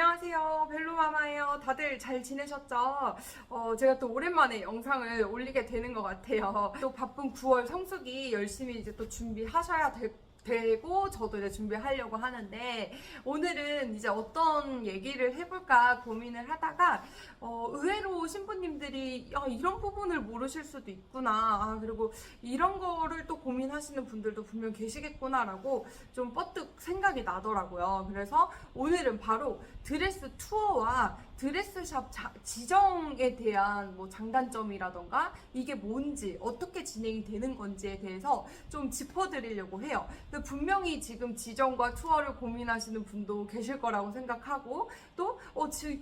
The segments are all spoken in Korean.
안녕하세요. 벨로마마예요. 다들 잘 지내셨죠? 제가 또 오랜만에 영상을 올리게 되는 것 같아요. 또 바쁜 9월 성수기 열심히 이제 또 준비하셔야 되고 저도 이제 준비하려고 하는데, 오늘은 이제 어떤 얘기를 해볼까 고민을 하다가 의외로 신부님들이 이런 부분을 모르실 수도 있구나, 그리고 이런 거를 또 고민하시는 분들도 분명 계시겠구나라고 좀 뻗뜩 생각이 나더라고요. 그래서 오늘은 바로 드레스 투어와 드레스샵 지정에 대한 뭐 장단점이라던가 이게 뭔지 어떻게 진행이 되는 건지에 대해서 좀 짚어드리려고 해요. 근데 분명히 지금 지정과 투어를 고민하시는 분도 계실 거라고 생각하고, 또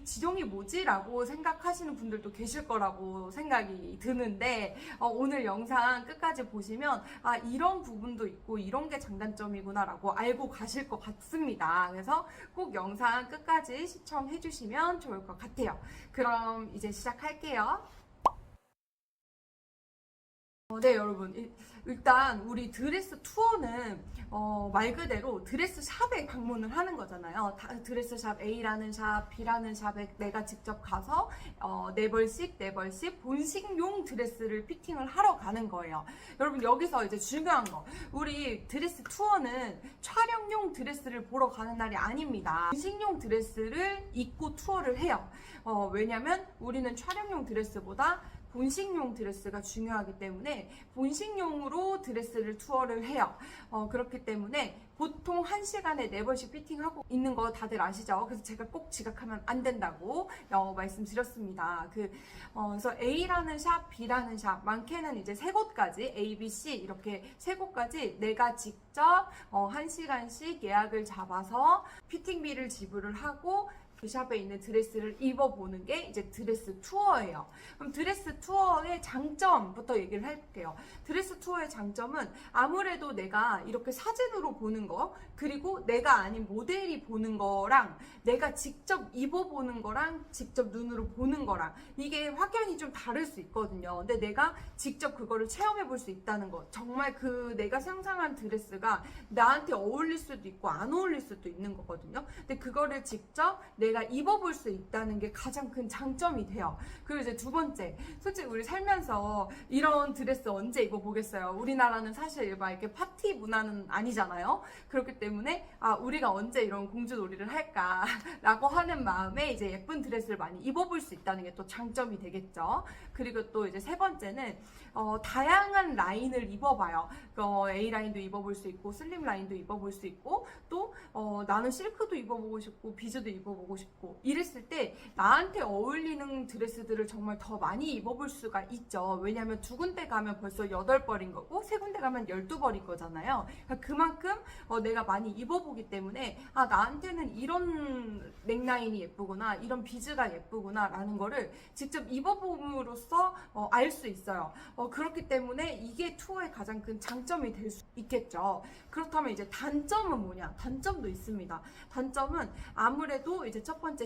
지정이 뭐지? 라고 생각하시는 분들도 계실 거라고 생각이 드는데, 오늘 영상 끝까지 보시면 이런 부분도 있고 이런 게 장단점이구나 라고 알고 가실 것 같습니다. 그래서 꼭 영상 끝까지 시청해 주시면 좋을 것 같아요. 그럼 이제 시작할게요. 네, 여러분. 일단 우리 드레스 투어는 말 그대로 드레스 샵에 방문을 하는 거잖아요. 드레스 샵 A라는 샵, B라는 샵에 내가 직접 가서 4벌씩 본식용 드레스를 피팅을 하러 가는 거예요. 여러분, 여기서 이제 중요한 거, 우리 드레스 투어는 촬영용 드레스를 보러 가는 날이 아닙니다. 본식용 드레스를 입고 투어를 해요. 왜냐면 우리는 촬영용 드레스보다 본식용 드레스가 중요하기 때문에 본식용으로 드레스를 투어를 해요. 그렇기 때문에 보통 1시간에 4번씩 피팅하고 있는 거 다들 아시죠? 그래서 제가 꼭 지각하면 안 된다고 말씀드렸습니다. 그래서 A라는 샵, B라는 샵, 많게는 이제 3곳까지, A, B, C 이렇게 3곳까지 내가 직접 1시간씩 예약을 잡아서 피팅비를 지불을 하고 그 샵에 있는 드레스를 입어보는 게 이제 드레스 투어예요. 그럼 드레스 투어의 장점부터 얘기를 할게요. 드레스 투어의 장점은 아무래도 내가 이렇게 사진으로 보는 거, 그리고 내가 아닌 모델이 보는 거랑 내가 직접 입어보는 거랑 직접 눈으로 보는 거랑 이게 확연히 좀 다를 수 있거든요. 근데 내가 직접 그거를 체험해 볼 수 있다는 거, 정말 내가 상상한 드레스가 나한테 어울릴 수도 있고 안 어울릴 수도 있는 거거든요. 근데 그거를 직접 내가 입어볼 수 있다는 게 가장 큰 장점이 돼요. 그리고 이제 두 번째, 솔직히 우리 살면서 이런 드레스 언제 입어보겠어요? 우리나라는 사실 막 이렇게 파티 문화는 아니잖아요. 그렇기 때문에 우리가 언제 이런 공주놀이를 할까 라고 하는 마음에 이제 예쁜 드레스를 많이 입어볼 수 있다는 게 또 장점이 되겠죠. 그리고 또 이제 세 번째는 다양한 라인을 입어봐요. A 라인도 입어볼 수 있고 슬림 라인도 입어볼 수 있고, 또 나는 실크도 입어보고 싶고 비즈도 입어보고 싶고 이랬을 때 나한테 어울리는 드레스들을 정말 더 많이 입어볼 수가 있죠. 왜냐하면 2군데 가면 벌써 8벌인 거고 3군데 가면 12벌인 거잖아요. 그러니까 그만큼 내가 많이 입어보기 때문에 나한테는 이런 넥라인이 예쁘구나, 이런 비즈가 예쁘구나 라는 거를 직접 입어봄으로써 알 수 있어요. 그렇기 때문에 이게 투어의 가장 큰 장점이 될 수 있겠죠. 그렇다면 이제 단점은 뭐냐? 단점도 있습니다. 단점은 아무래도 이제 첫 번째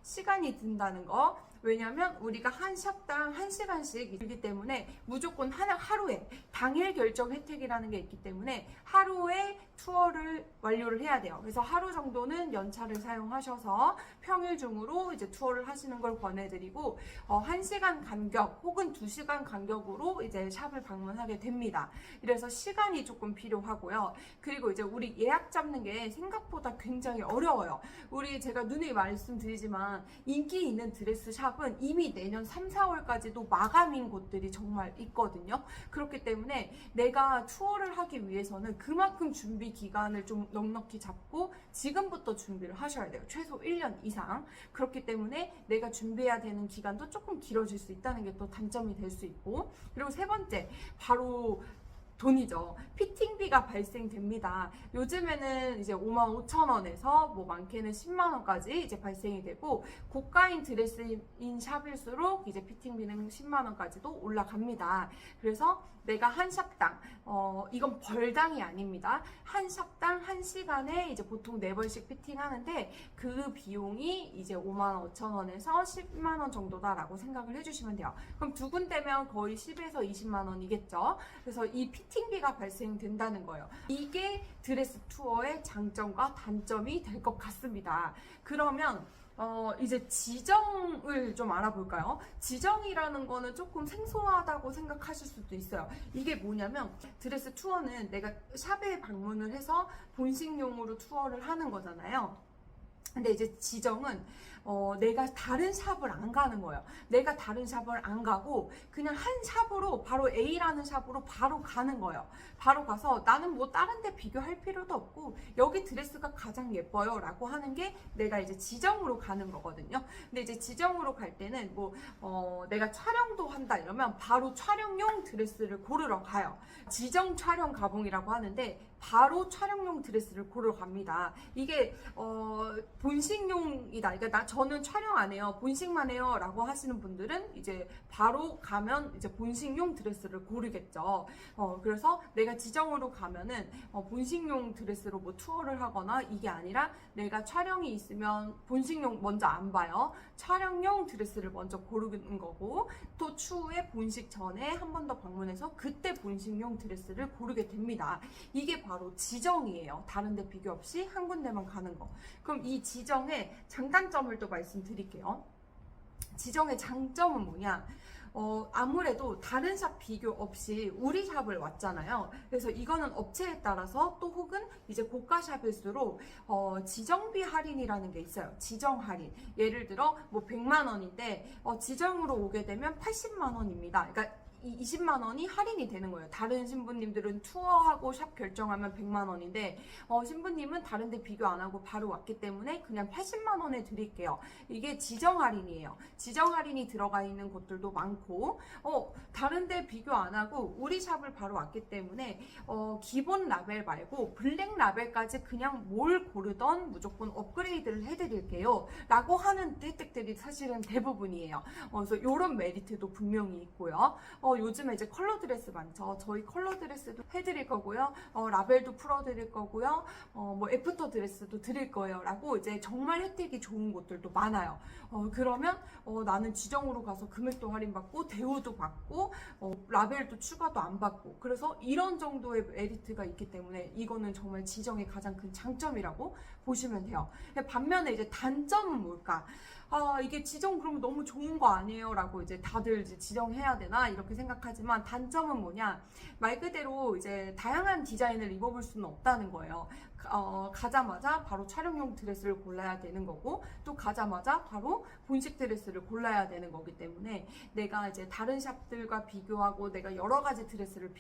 시간이 든다는 거. 왜냐면 우리가 한 샵당 1시간씩이기 때문에 무조건 하루에 당일 결정 혜택이라는 게 있기 때문에 하루에 투어를 완료를 해야 돼요. 그래서 하루 정도는 연차를 사용하셔서 평일 중으로 이제 투어를 하시는 걸 권해드리고, 1시간 간격 혹은 2시간 간격으로 이제 샵을 방문하게 됩니다. 그래서 시간이 조금 필요하고요. 그리고 이제 우리 예약 잡는 게 생각보다 굉장히 어려워요. 제가 누누이 말씀드리지만 인기 있는 드레스 샵은 이미 내년 3, 4월까지도 마감인 곳들이 정말 있거든요. 그렇기 때문에 내가 투어를 하기 위해서는 그만큼 준비 기간을 좀 넉넉히 잡고 지금부터 준비를 하셔야 돼요. 최소 1년 이상. 그렇기 때문에 내가 준비해야 되는 기간도 조금 길어질 수 있다는 게 또 단점이 될 수 있고, 그리고 세 번째, 바로 돈이죠. 피팅비가 발생됩니다. 요즘에는 이제 55,000원에서 뭐 많게는 10만원까지 이제 발생이 되고, 고가인 드레스인 샵일수록 이제 피팅비는 10만원까지도 올라갑니다. 그래서 내가 한 샵당, 이건 벌당이 아닙니다. 한 샵당 1시간에 이제 보통 4번씩 피팅하는데 그 비용이 이제 55,000원에서 10만원 정도다라고 생각을 해주시면 돼요. 그럼 2군데면 거의 10에서 20만원이겠죠. 그래서 이 피팅비가 발생된다는 거예요. 이게 드레스 투어의 장점과 단점이 될 것 같습니다. 그러면 이제 지정을 좀 알아볼까요? 지정이라는 거는 조금 생소하다고 생각하실 수도 있어요. 이게 뭐냐면 드레스 투어는 내가 샵에 방문을 해서 본식용으로 투어를 하는 거잖아요. 근데 이제 지정은 내가 다른 샵을 안 가는 거예요. 내가 다른 샵을 안 가고 그냥 한 샵으로 바로 A라는 샵으로 바로 가는 거예요. 바로 가서 나는 뭐 다른 데 비교할 필요도 없고 여기 드레스가 가장 예뻐요 라고 하는 게 내가 이제 지정으로 가는 거거든요. 근데 이제 지정으로 갈 때는 뭐 내가 촬영도 한다 이러면 바로 촬영용 드레스를 고르러 가요. 지정 촬영 가봉이라고 하는데 바로 촬영용 드레스를 고르러 갑니다. 이게 본식용이다. 그러니까 저는 촬영 안 해요. 본식만 해요. 라고 하시는 분들은 이제 바로 가면 이제 본식용 드레스를 고르겠죠. 그래서 내가 지정으로 가면은 본식용 드레스로 뭐 투어를 하거나 이게 아니라 내가 촬영이 있으면 본식용 먼저 안 봐요. 촬영용 드레스를 먼저 고르는 거고 또 추후에 본식 전에 한 번 더 방문해서 그때 본식용 드레스를 고르게 됩니다. 이게 바로 지정이에요. 다른 데 비교 없이 한 군데만 가는 거. 그럼 이 지정의 장단점을 또 말씀드릴게요. 지정의 장점은 뭐냐? 아무래도 다른 샵 비교 없이 우리 샵을 왔잖아요. 그래서 이거는 업체에 따라서 또 혹은 이제 고가 샵일수록 지정비 할인이라는 게 있어요. 지정 할인. 예를 들어 뭐 100만 원인데 지정으로 오게 되면 80만 원입니다. 그러니까 20만 원이 할인이 되는 거예요. 다른 신부님들은 투어하고 샵 결정하면 100만 원인데 신부님은 다른 데 비교 안 하고 바로 왔기 때문에 그냥 80만 원에 드릴게요. 이게 지정 할인이에요. 지정 할인이 들어가 있는 곳들도 많고 다른 데 비교 안 하고 우리 샵을 바로 왔기 때문에 기본 라벨 말고 블랙 라벨까지 그냥 뭘 고르던 무조건 업그레이드를 해드릴게요 라고 하는 혜택들이 사실은 대부분이에요. 그래서 이런 메리트도 분명히 있고요. 요즘에 이제 컬러 드레스 많죠. 저희 컬러 드레스도 해드릴 거고요. 라벨도 풀어드릴 거고요. 뭐 애프터 드레스도 드릴 거예요. 라고 이제 정말 혜택이 좋은 곳들도 많아요. 그러면 나는 지정으로 가서 금액도 할인받고 대우도 받고 라벨도 추가도 안 받고 그래서 이런 정도의 메리트가 있기 때문에 이거는 정말 지정의 가장 큰 장점이라고 보시면 돼요. 반면에 이제 단점은 뭘까? 이게 지정 그러면 너무 좋은 거 아니에요? 라고 이제 다들 이제 지정해야 되나? 이렇게 생각하지만 단점은 뭐냐? 말 그대로 이제 다양한 디자인을 입어볼 수는 없다는 거예요. 가자마자 바로 촬영용 드레스를 골라야 되는 거고 또 가자마자 바로 본식 드레스를 골라야 되는 거기 때문에 내가 이제 다른 샵들과 비교하고 내가 여러 가지 드레스를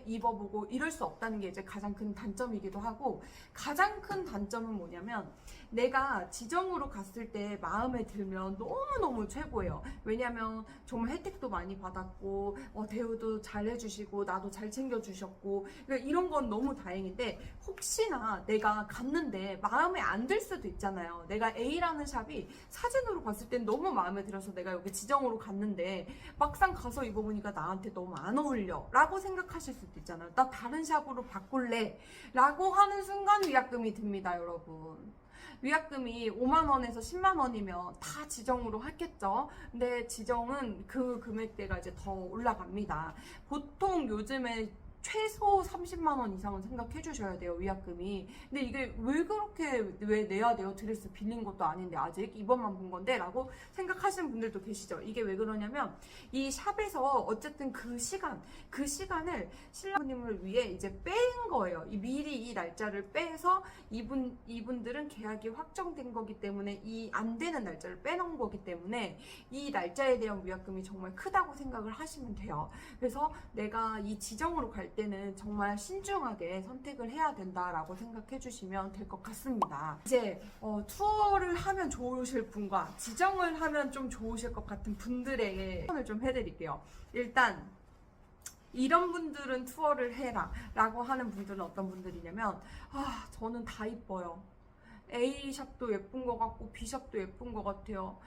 입어보고 이럴 수 없다는 게 이제 가장 큰 단점이기도 하고 가장 큰 단점은 뭐냐면 내가 지정으로 갔을 때 마음에 들면 너무너무 최고예요. 왜냐면 정말 혜택도 많이 받았고 대우도 잘 해주시고 나도 잘 챙겨주셨고 그러니까 이런 건 너무 다행인데 혹시나 내가 갔는데 마음에 안 들 수도 있잖아요. 내가 A라는 샵이 사진으로 봤을 땐 너무 마음에 들어서 내가 여기 지정으로 갔는데 막상 가서 입어보니까 나한테 너무 안 어울려 라고 생각하실 수도 있잖아요. 나 다른 샵으로 바꿀래 라고 하는 순간 위약금이 듭니다, 여러분. 위약금이 5만 원에서 10만 원이면 다 지정으로 하겠죠. 근데 지정은 그 금액대가 이제 더 올라갑니다. 보통 요즘에 최소 30만 원 이상은 생각해 주셔야 돼요, 위약금이. 근데 이게 왜 내야 돼요? 드레스 빌린 것도 아닌데 아직 이번만 본 건데 라고 생각하시는 분들도 계시죠. 이게 왜 그러냐면 이 샵에서 어쨌든 그 시간을 신랑님을 위해 이제 뺀 거예요. 미리 이 날짜를 빼서 이분들은 계약이 확정된 거기 때문에 이 안 되는 날짜를 빼놓은 거기 때문에 이 날짜에 대한 위약금이 정말 크다고 생각을 하시면 돼요. 그래서 내가 이 지정으로 갈 때는 정말 신중하게 선택을 해야 된다라고 생각해 주시면 될 것 같습니다. 이제 투어를 하면 좋으실 분과 지정을 하면 좀 좋으실 것 같은 분들에게 추천을 좀 해드릴게요. 일단 이런 분들은 투어를 해라 라고 하는 분들은 어떤 분들이냐면 저는 다 이뻐요. A샵도 예쁜 것 같고 B샵도 예쁜 것 같아요.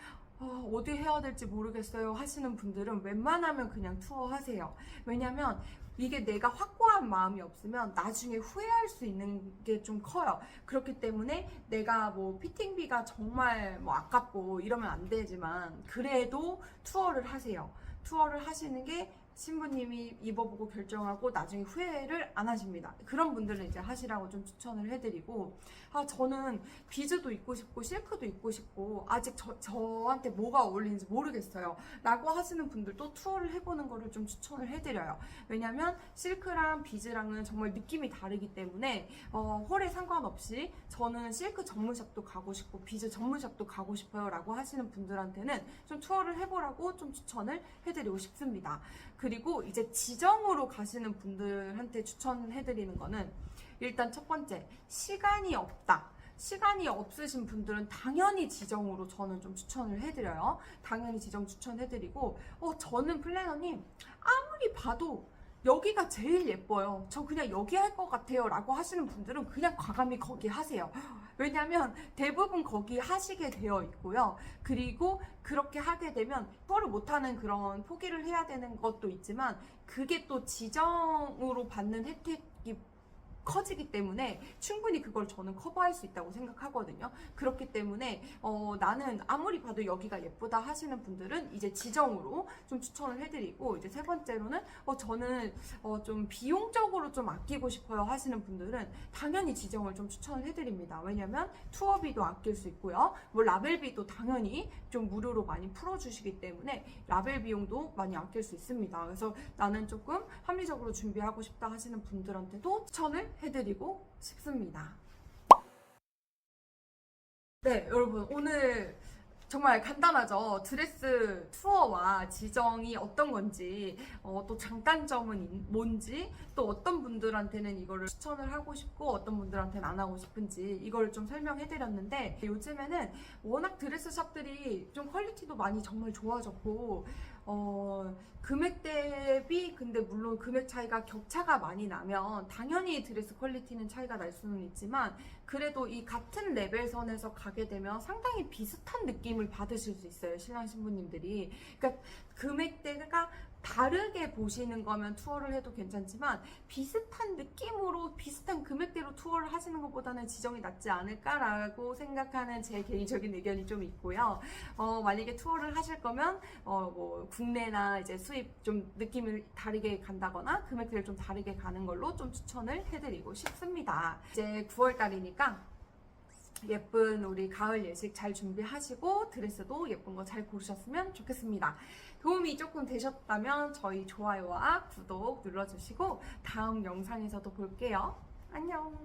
어디 해야 될지 모르겠어요 하시는 분들은 웬만하면 그냥 투어 하세요. 왜냐면 이게 내가 확고한 마음이 없으면 나중에 후회할 수 있는 게 좀 커요. 그렇기 때문에 내가 뭐 피팅비가 정말 뭐 아깝고 이러면 안 되지만 그래도 투어를 하세요. 투어를 하시는 게 신부님이 입어보고 결정하고 나중에 후회를 안 하십니다. 그런 분들은 이제 하시라고 좀 추천을 해드리고, 저는 비즈도 입고 싶고 실크도 입고 싶고 아직 저한테 뭐가 어울리는지 모르겠어요 라고 하시는 분들도 투어를 해보는 거를 좀 추천을 해드려요. 왜냐면 실크랑 비즈랑은 정말 느낌이 다르기 때문에 홀에 상관없이 저는 실크 전문샵도 가고 싶고 비즈 전문샵도 가고 싶어요 라고 하시는 분들한테는 좀 투어를 해보라고 좀 추천을 해드리고 싶습니다. 그리고 이제 지정으로 가시는 분들한테 추천해드리는 거는, 일단 첫 번째, 시간이 없다. 시간이 없으신 분들은 당연히 지정으로 저는 좀 추천을 해드려요. 당연히 지정 추천해드리고, 저는 플래너님 아무리 봐도 여기가 제일 예뻐요. 저 그냥 여기 할 것 같아요 라고 하시는 분들은 그냥 과감히 거기 하세요. 왜냐면 대부분 거기 하시게 되어 있고요. 그리고 그렇게 하게 되면 투어를 못하는 그런 포기를 해야 되는 것도 있지만, 그게 또 지정으로 받는 혜택이 커지기 때문에 충분히 그걸 저는 커버할 수 있다고 생각하거든요. 그렇기 때문에 나는 아무리 봐도 여기가 예쁘다 하시는 분들은 이제 지정으로 좀 추천을 해드리고, 이제 세 번째로는 저는 좀 비용적으로 좀 아끼고 싶어요 하시는 분들은 당연히 지정을 좀 추천을 해드립니다. 왜냐면 투어비도 아낄 수 있고요. 뭐 라벨비도 당연히 좀 무료로 많이 풀어주시기 때문에 라벨 비용도 많이 아낄 수 있습니다. 그래서 나는 조금 합리적으로 준비하고 싶다 하시는 분들한테도 추천을 해드리고 싶습니다. 네, 여러분, 오늘 정말 간단하죠. 드레스 투어와 지정이 어떤 건지, 또 장단점은 뭔지, 또 어떤 분들한테는 이거를 추천을 하고 싶고 어떤 분들한테는 안 하고 싶은지 이걸 좀 설명해 드렸는데, 요즘에는 워낙 드레스 샵들이 좀 퀄리티도 많이 정말 좋아졌고, 금액 대비, 근데 물론 금액 차이가 격차가 많이 나면 당연히 드레스 퀄리티는 차이가 날 수는 있지만, 그래도 이 같은 레벨 선에서 가게 되면 상당히 비슷한 느낌을 받으실 수 있어요, 신랑 신부님들이. 그러니까 금액대가 다르게 보시는 거면 투어를 해도 괜찮지만, 비슷한 느낌으로 비슷한 금액대로 투어를 하시는 것보다는 지정이 낫지 않을까라고 생각하는 제 개인적인 의견이 좀 있고요. 만약에 투어를 하실 거면 뭐 국내나 이제 수입 좀 느낌을 다르게 간다거나 금액대를 좀 다르게 가는 걸로 좀 추천을 해드리고 싶습니다. 이제 9월 달이니까 예쁜 우리 가을 예식 잘 준비하시고 드레스도 예쁜 거 잘 고르셨으면 좋겠습니다. 도움이 조금 되셨다면 저희 좋아요와 구독 눌러주시고 다음 영상에서도 볼게요. 안녕.